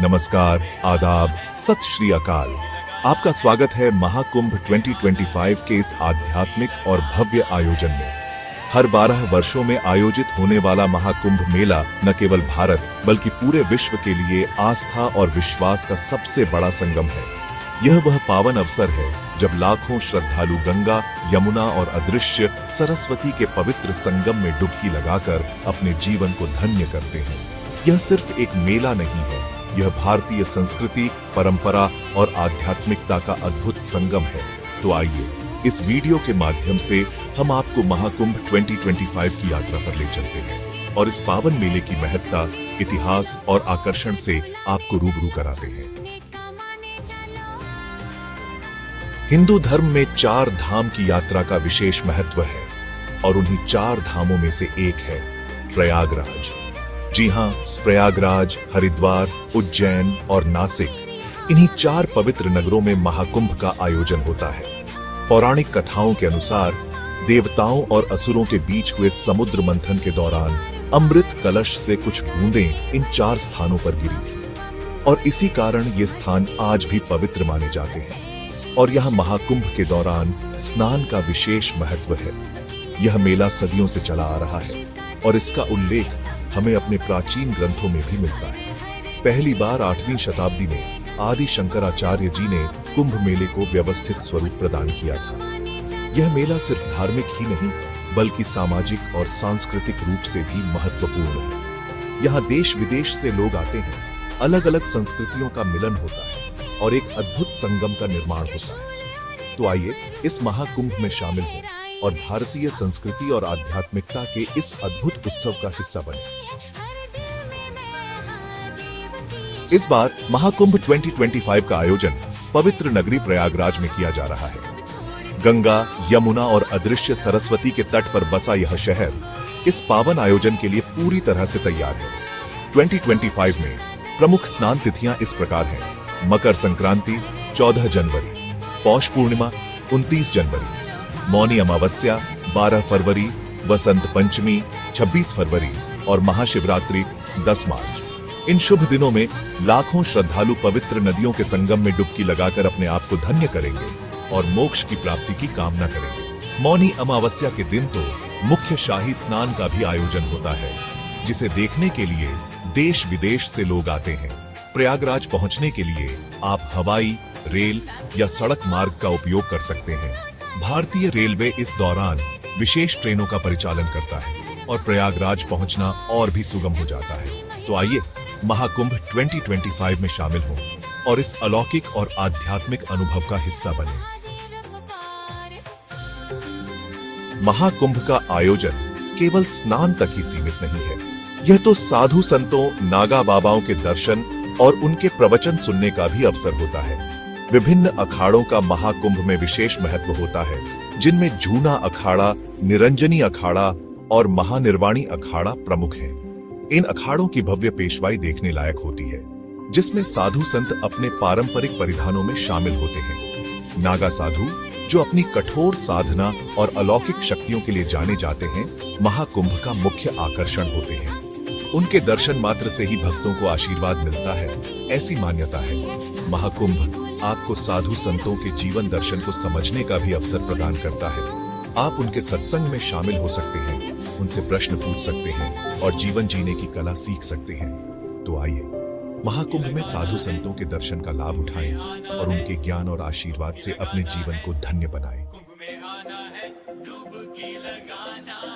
नमस्कार, आदाब, सत श्री अकाल। आपका स्वागत है महाकुंभ 2025 के इस आध्यात्मिक और भव्य आयोजन में। हर 12 वर्षों में आयोजित होने वाला महाकुंभ मेला न केवल भारत बल्कि पूरे विश्व के लिए आस्था और विश्वास का सबसे बड़ा संगम है। यह वह पावन अवसर है जब लाखों श्रद्धालु गंगा, यमुना और अदृश्य सरस्वती के पवित्र संगम में डुबकी लगाकर अपने जीवन को धन्य करते हैं। यह सिर्फ एक मेला नहीं है, यह भारतीय संस्कृति, परंपरा और आध्यात्मिकता का अद्भुत संगम है। तो आइए इस वीडियो के माध्यम से हम आपको महाकुंभ 2025 की यात्रा पर ले चलते हैं और इस पावन मेले की महत्ता, इतिहास और आकर्षण से आपको रूबरू कराते हैं। हिंदू धर्म में 4 धाम की यात्रा का विशेष महत्व है और उन्हीं 4 धामों में से एक है प्रयागराज। जी हां, प्रयागराज, हरिद्वार, उज्जैन और नासिक, इन्हीं 4 पवित्र नगरों में महाकुंभ का आयोजन होता है। पौराणिक कथाओं के अनुसार देवताओं और असुरों के बीच हुए समुद्र मंथन के दौरान अमृत कलश से कुछ बूंदें इन 4 स्थानों पर गिरी थी और इसी कारण ये स्थान आज भी पवित्र माने जाते हैं। और यहाँ महाकुंभ के दौरान स्नान का विशेष महत्व है। यह मेला सदियों से चला आ रहा है और इसका उल्लेख हमें अपने प्राचीन ग्रंथों में भी मिलता है। पहली बार 8वीं शताब्दी में आदि शंकराचार्य जी ने कुंभ मेले को व्यवस्थित स्वरूप प्रदान किया था। यह मेला सिर्फ धार्मिक ही नहीं बल्कि सामाजिक और सांस्कृतिक रूप से भी महत्वपूर्ण है। यहाँ देश विदेश से लोग आते हैं, अलग अलग संस्कृतियों का मिलन होता है और एक अद्भुत संगम का निर्माण होता है। तो आइए इस महाकुंभ में शामिल हों और भारतीय संस्कृति और आध्यात्मिकता के इस अद्भुत उत्सव का हिस्सा बने। इस बार महाकुंभ 2025 का आयोजन पवित्र नगरी प्रयागराज में किया जा रहा है। गंगा, यमुना और अदृश्य सरस्वती के तट पर बसा यह शहर इस पावन आयोजन के लिए पूरी तरह से तैयार है। 2025 में प्रमुख स्नान तिथियां इस प्रकार हैं: मकर संक्रांति 14 जनवरी, पौष पूर्णिमा 29 जनवरी, मौनी अमावस्या 12 फरवरी, वसंत पंचमी 26 फरवरी और महाशिवरात्रि 10 मार्च। इन शुभ दिनों में लाखों श्रद्धालु पवित्र नदियों के संगम में डुबकी लगाकर अपने आप को धन्य करेंगे और मोक्ष की प्राप्ति की कामना करेंगे। मौनी अमावस्या के दिन तो मुख्य शाही स्नान का भी आयोजन होता है, जिसे देखने के लिए देश विदेश से लोग आते हैं। प्रयागराज पहुंचने के लिए आप हवाई, रेल या सड़क मार्ग का उपयोग कर सकते हैं। भारतीय रेलवे इस दौरान विशेष ट्रेनों का परिचालन करता है और प्रयागराज पहुंचना और भी सुगम हो जाता है। तो आइए महाकुंभ 2025 में शामिल हों और इस अलौकिक और आध्यात्मिक अनुभव का हिस्सा बने। महाकुंभ का आयोजन केवल स्नान तक ही सीमित नहीं है। यह तो साधु संतों, नागा बाबाओं के दर्शन और उनके प्रवचन सुनने का भी अवसर होता है। विभिन्न अखाड़ों का महाकुंभ में विशेष महत्व होता है, जिनमें जूना अखाड़ा, निरंजनी अखाड़ा और महानिर्वाणी अखाड़ा प्रमुख हैं। इन अखाड़ों की भव्य पेशवाई देखने लायक होती है, जिसमें साधु संत अपने पारंपरिक परिधानों में शामिल होते हैं। नागा साधु, जो अपनी कठोर साधना और अलौकिक शक्तियों के लिए जाने जाते हैं, महाकुंभ का मुख्य आकर्षण होते हैं। उनके दर्शन मात्र से ही भक्तों को आशीर्वाद मिलता है, ऐसी मान्यता है। महाकुंभ आपको साधु संतों के जीवन दर्शन को समझने का भी अवसर प्रदान करता है। आप उनके सत्संग में शामिल हो सकते हैं, उनसे प्रश्न पूछ सकते हैं और जीवन जीने की कला सीख सकते हैं। तो आइए महाकुंभ में साधु संतों के दर्शन का लाभ उठाएं और उनके ज्ञान और आशीर्वाद से अपने जीवन को धन्य बनाएं।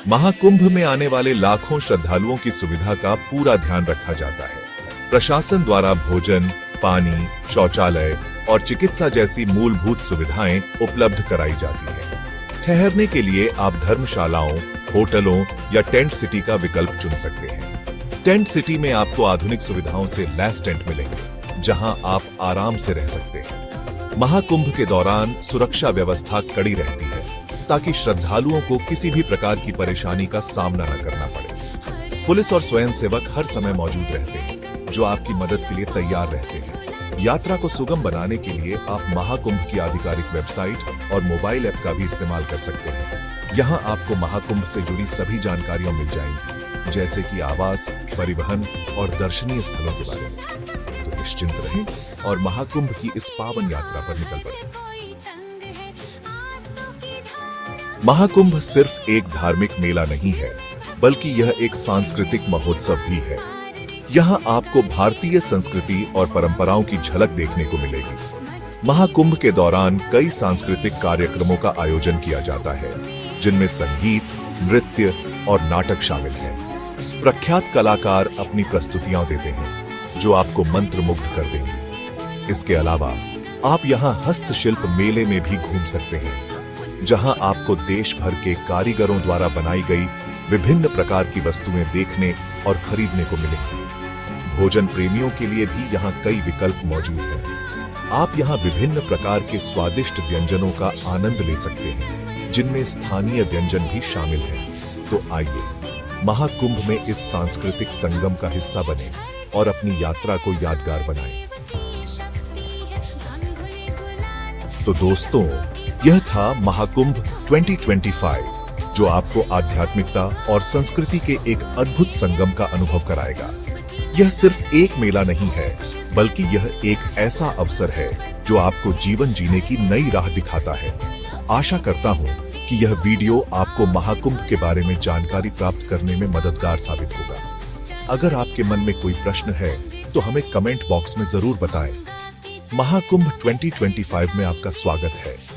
महाकुंभ में आने वाले लाखों श्रद्धालुओं की सुविधा का पूरा ध्यान रखा जाता है। प्रशासन द्वारा भोजन, पानी, शौचालय और चिकित्सा जैसी मूलभूत सुविधाएं उपलब्ध कराई जाती हैं। ठहरने के लिए आप धर्मशालाओं, होटलों या टेंट सिटी का विकल्प चुन सकते हैं। टेंट सिटी में आपको आधुनिक सुविधाओं से लैस टेंट मिलेंगे, जहां आप आराम से रह सकते हैं। महाकुंभ के दौरान सुरक्षा व्यवस्था कड़ी रहती है, ताकि श्रद्धालुओं को किसी भी प्रकार की परेशानी का सामना न करना पड़े। पुलिस और स्वयंसेवक हर समय मौजूद रहते हैं, जो आपकी मदद के लिए तैयार रहते हैं। यात्रा को सुगम बनाने के लिए आप महाकुंभ की आधिकारिक वेबसाइट और मोबाइल ऐप का भी इस्तेमाल कर सकते हैं। यहाँ आपको महाकुंभ से जुड़ी सभी जानकारियां मिल जाएंगी, जैसे कि आवास, परिवहन और दर्शनीय स्थलों के बारे में। निश्चिंत रहें और महाकुंभ की इस पावन यात्रा पर निकल पड़ें। महाकुंभ सिर्फ एक धार्मिक मेला नहीं है, बल्कि यह एक सांस्कृतिक महोत्सव भी है। यहाँ आपको भारतीय संस्कृति और परंपराओं की झलक देखने को मिलेगी। महाकुंभ के दौरान कई सांस्कृतिक कार्यक्रमों का आयोजन किया जाता है, जिनमें संगीत, नृत्य और नाटक शामिल हैं। प्रख्यात कलाकार अपनी प्रस्तुतियां देते हैं, जो आपको मंत्रमुग्ध कर देंगी। इसके अलावा आप यहाँ हस्तशिल्प मेले में भी घूम सकते हैं, जहां आपको देश भर के कारीगरों द्वारा बनाई गई विभिन्न प्रकार की वस्तुएं देखने और खरीदने को मिलेंगी। भोजन प्रेमियों के लिए भी यहाँ कई विकल्प मौजूद हैं। आप यहाँ विभिन्न प्रकार के स्वादिष्ट व्यंजनों का आनंद ले सकते हैं, जिनमें स्थानीय व्यंजन भी शामिल हैं। तो आइए महाकुंभ में इस सांस्कृतिक संगम का हिस्सा बने और अपनी यात्रा को यादगार बनाएं। तो दोस्तों, यह था महाकुंभ 2025, जो आपको आध्यात्मिकता और संस्कृति के एक अद्भुत संगम का अनुभव कराएगा। यह सिर्फ एक मेला नहीं है, बल्कि यह एक ऐसा अवसर है जो आपको जीवन जीने की नई राह दिखाता है। आशा करता हूं कि यह वीडियो आपको महाकुंभ के बारे में जानकारी प्राप्त करने में मददगार साबित होगा। अगर आपके मन में कोई प्रश्न है, तो हमें कमेंट बॉक्स में जरूर बताएं। महाकुंभ 2025 में आपका स्वागत है।